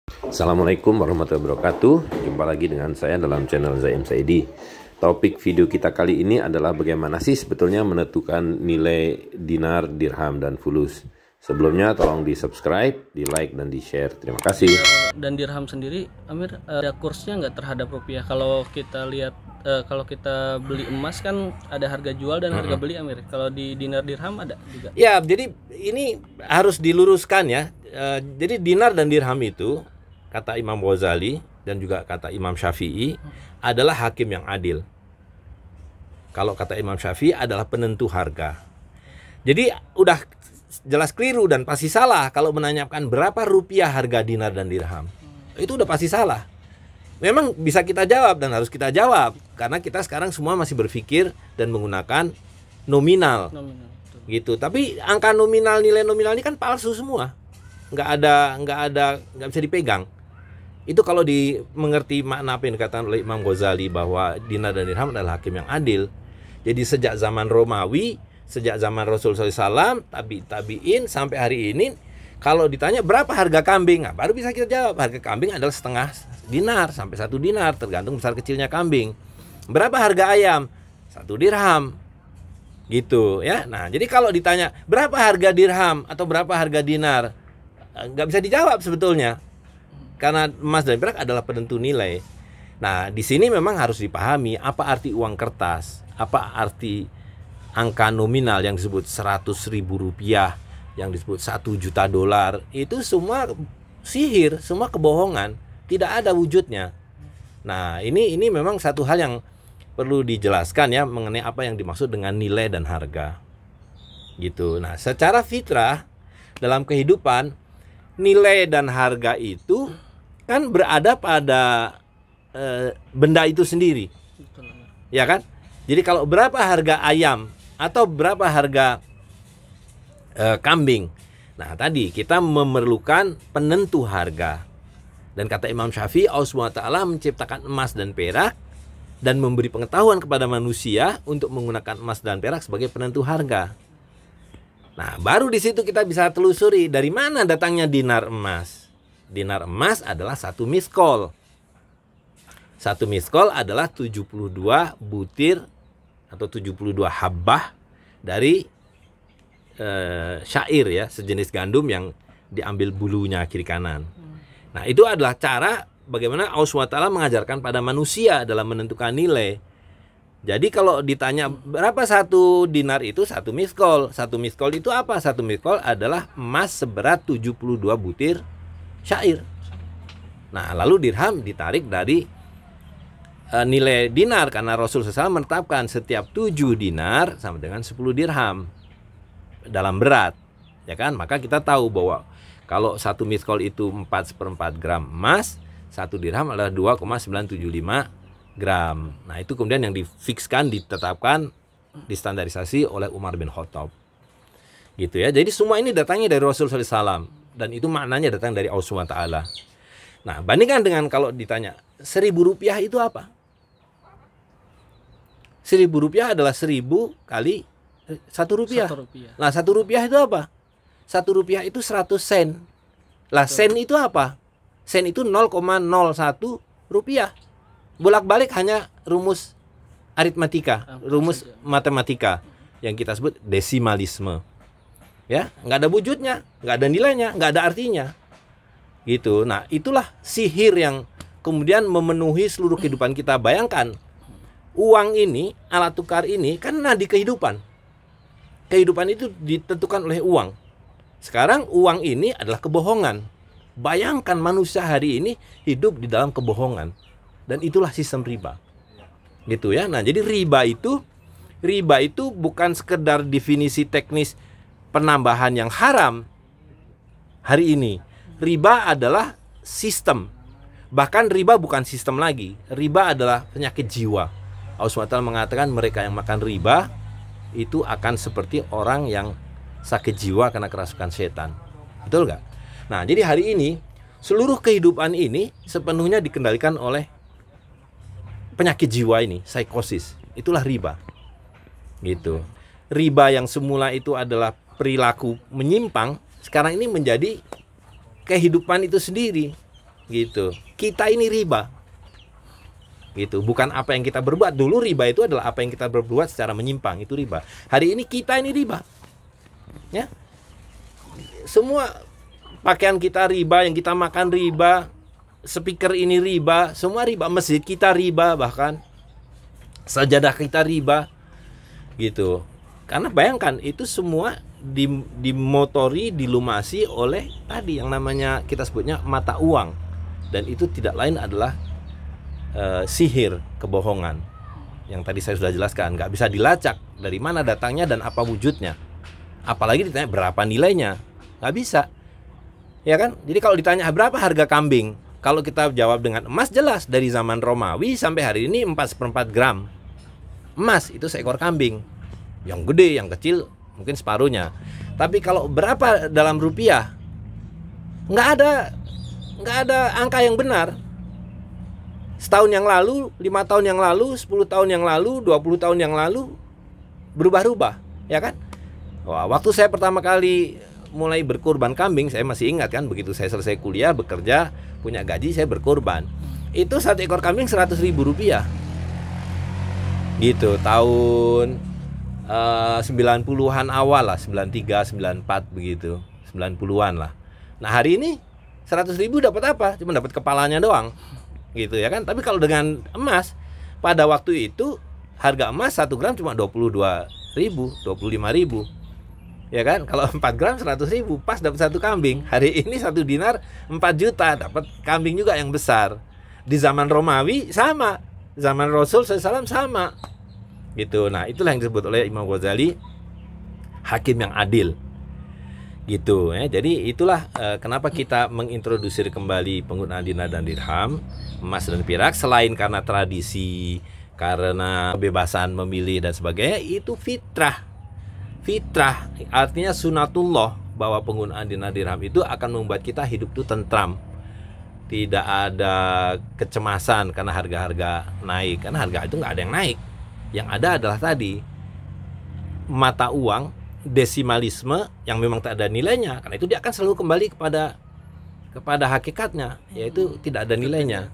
Assalamualaikum warahmatullahi wabarakatuh. Jumpa lagi dengan saya dalam channel Zaim Saidi. Topik video kita kali ini adalah bagaimana sih sebetulnya menentukan nilai dinar, dirham, dan fulus. Sebelumnya tolong di subscribe, di like, dan di share. Terima kasih. Dan dirham sendiri, Amir, ada kursnya nggak terhadap rupiah? Kalau kita lihat, kalau kita beli emas kan ada harga jual dan harga beli, Amir. Kalau di dinar dirham ada juga. Ya, jadi ini harus diluruskan ya. Jadi dinar dan dirham itu kata Imam Ghazali dan juga kata Imam Syafi'i adalah hakim yang adil. Kalau kata Imam Syafi'i adalah penentu harga. Jadi udah jelas keliru dan pasti salah kalau menanyakan berapa rupiah harga dinar dan dirham. Itu udah pasti salah. Memang bisa kita jawab dan harus kita jawab karena kita sekarang semua masih berpikir dan menggunakan nominal. Gitu. Tapi angka nominal, nilai nominal ini kan palsu semua. Nggak bisa dipegang. Itu kalau mengerti makna apa yang dikatakan oleh Imam Ghazali bahwa dinar dan dirham adalah hakim yang adil. Jadi sejak zaman Romawi, sejak zaman Rasulullah SAW, tabi'in sampai hari ini, kalau ditanya berapa harga kambing, baru bisa kita jawab. Harga kambing adalah setengah dinar sampai 1 dinar, tergantung besar kecilnya kambing. Berapa harga ayam? 1 dirham. Gitu ya. Nah, jadi kalau ditanya berapa harga dirham atau berapa harga dinar, nggak bisa dijawab sebetulnya. Karena emas dan perak adalah penentu nilai. Nah, di sini memang harus dipahami apa arti uang kertas, apa arti angka nominal yang disebut 100.000 rupiah, yang disebut 1 juta dolar. Itu semua sihir, semua kebohongan, tidak ada wujudnya. Nah, ini memang satu hal yang perlu dijelaskan ya mengenai apa yang dimaksud dengan nilai dan harga. Gitu. Nah, secara fitrah dalam kehidupan nilai dan harga itu kan berada pada benda itu sendiri. Ya kan? Jadi kalau berapa harga ayam atau berapa harga kambing. Nah, tadi kita memerlukan penentu harga. Dan kata Imam Syafi'i, Allah SWT menciptakan emas dan perak dan memberi pengetahuan kepada manusia untuk menggunakan emas dan perak sebagai penentu harga. Nah, baru di situ kita bisa telusuri dari mana datangnya dinar emas. Dinar emas adalah 1 miskol. 1 miskol adalah 72 butir atau 72 habbah dari syair ya, sejenis gandum yang diambil bulunya kiri kanan. Nah, itu adalah cara bagaimana Allah SWT mengajarkan pada manusia dalam menentukan nilai. Jadi kalau ditanya berapa 1 dinar itu 1 miskol. 1 miskol itu apa? 1 miskol adalah emas seberat 72 butir syair. Nah, lalu dirham ditarik dari nilai dinar karena Rasul SAW menetapkan setiap 7 dinar sama dengan 10 dirham dalam berat. Ya kan? Maka kita tahu bahwa kalau 1 miskol itu 4/4 gram emas, 1 dirham adalah 2,975 gram. Nah, itu kemudian yang difikskan, ditetapkan, distandarisasi oleh Umar bin Khattab. Gitu ya. Jadi semua ini datangnya dari Rasulullah SAW dan itu maknanya datang dari Allah SWT. Nah, bandingkan dengan kalau ditanya 1.000 rupiah itu apa? 1.000 rupiah adalah 1.000 kali 1 rupiah. 1 rupiah. Nah, 1 rupiah itu apa? 1 rupiah itu 100 sen. Lah, sen itu apa? Sen itu 0,01 rupiah. Bolak-balik hanya rumus aritmatika, rumus matematika yang kita sebut desimalisme. Ya, nggak ada wujudnya, nggak ada nilainya, nggak ada artinya. Gitu. Nah, itulah sihir yang kemudian memenuhi seluruh kehidupan kita. Bayangkan, uang ini, alat tukar ini kan nadi kehidupan. Kehidupan itu ditentukan oleh uang. Sekarang uang ini adalah kebohongan. Bayangkan manusia hari ini hidup di dalam kebohongan. Dan itulah sistem riba. Gitu ya. Nah, jadi riba itu bukan sekedar definisi teknis penambahan yang haram hari ini. Riba adalah sistem. Bahkan riba bukan sistem lagi. Riba adalah penyakit jiwa. Allah SWT mengatakan mereka yang makan riba itu akan seperti orang yang sakit jiwa karena kerasukan setan. Betul nggak? Nah, jadi hari ini seluruh kehidupan ini sepenuhnya dikendalikan oleh penyakit jiwa ini, psikosis. Itulah riba. Gitu. Riba yang semula itu adalah perilaku menyimpang, sekarang ini menjadi kehidupan itu sendiri. gitu. Kita ini riba. Gitu, bukan apa yang kita berbuat. Dulu riba itu adalah apa yang kita berbuat secara menyimpang, itu riba. Hari ini kita ini riba. Ya. Semua pakaian kita riba, yang kita makan riba, speaker ini riba, semua riba, masjid kita riba, bahkan sajadah kita riba. Gitu. Karena bayangkan itu semua dimotori, dilumasi oleh tadi yang namanya kita sebutnya mata uang, dan itu tidak lain adalah sihir, kebohongan yang tadi saya sudah jelaskan. Nggak bisa dilacak dari mana datangnya dan apa wujudnya, apalagi ditanya berapa nilainya, nggak bisa, ya kan? Jadi kalau ditanya berapa harga kambing, kalau kita jawab dengan emas, jelas dari zaman Romawi sampai hari ini 4/4 gram emas itu seekor kambing. Yang gede, yang kecil mungkin separuhnya. Tapi kalau berapa dalam rupiah, nggak ada angka yang benar. Setahun yang lalu, 5 tahun yang lalu, 10 tahun yang lalu, 20 tahun yang lalu berubah-ubah, ya kan? Wah, waktu saya pertama kali mulai berkurban kambing, saya masih ingat kan, begitu saya selesai kuliah, bekerja, punya gaji, saya berkurban. Itu satu ekor kambing 100.000 rupiah. Gitu, tahun 90-an awal lah, 93, 94 begitu, 90-an lah. Nah hari ini 100.000 dapat apa? Cuma dapat kepalanya doang, gitu ya kan. Tapi kalau dengan emas, pada waktu itu harga emas 1 gram cuma 22.000, 25.000, ya kan. Kalau 4 gram 100.000, pas dapat satu kambing. Hari ini 1 dinar 4 juta, dapat kambing juga yang besar. Di zaman Romawi sama, zaman Rasul SAW sama. Gitu. Nah, itulah yang disebut oleh Imam Ghazali hakim yang adil. Gitu ya. Jadi itulah kenapa kita mengintrodusir kembali penggunaan dinar dan dirham, emas dan perak, selain karena tradisi, karena kebebasan memilih dan sebagainya, itu fitrah. Fitrah artinya sunatullah, bahwa penggunaan dinar dirham itu akan membuat kita hidup itu tentram. Tidak ada kecemasan karena harga-harga naik, karena harga itu nggak ada yang naik. Yang ada adalah tadi mata uang, desimalisme yang memang tak ada nilainya. Karena itu dia akan selalu kembali kepada hakikatnya, yaitu tidak ada nilainya,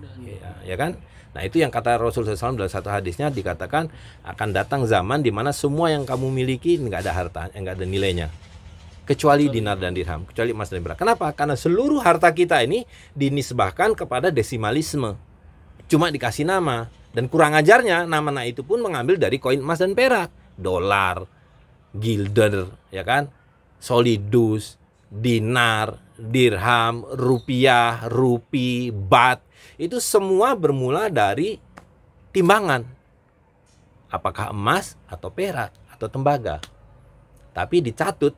ya kan? Nah itu yang kata Rasulullah SAW dalam satu hadisnya, dikatakan akan datang zaman di mana semua yang kamu miliki nggak ada harta, nggak ada nilainya, kecuali dinar dan dirham, kecuali emas dan perak. Kenapa? Karena seluruh harta kita ini dinisbahkan kepada desimalisme, cuma dikasih nama. Dan kurang ajarnya, nama-nama itu pun mengambil dari koin emas dan perak, dolar, gilder, ya kan, solidus, dinar, dirham, rupiah, rupi, bat. Itu semua bermula dari timbangan, apakah emas atau perak atau tembaga. Tapi dicatut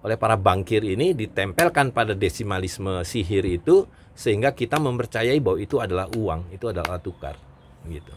oleh para bankir ini, ditempelkan pada desimalisme sihir itu, sehingga kita mempercayai bahwa itu adalah uang, itu adalah tukar. Gitu.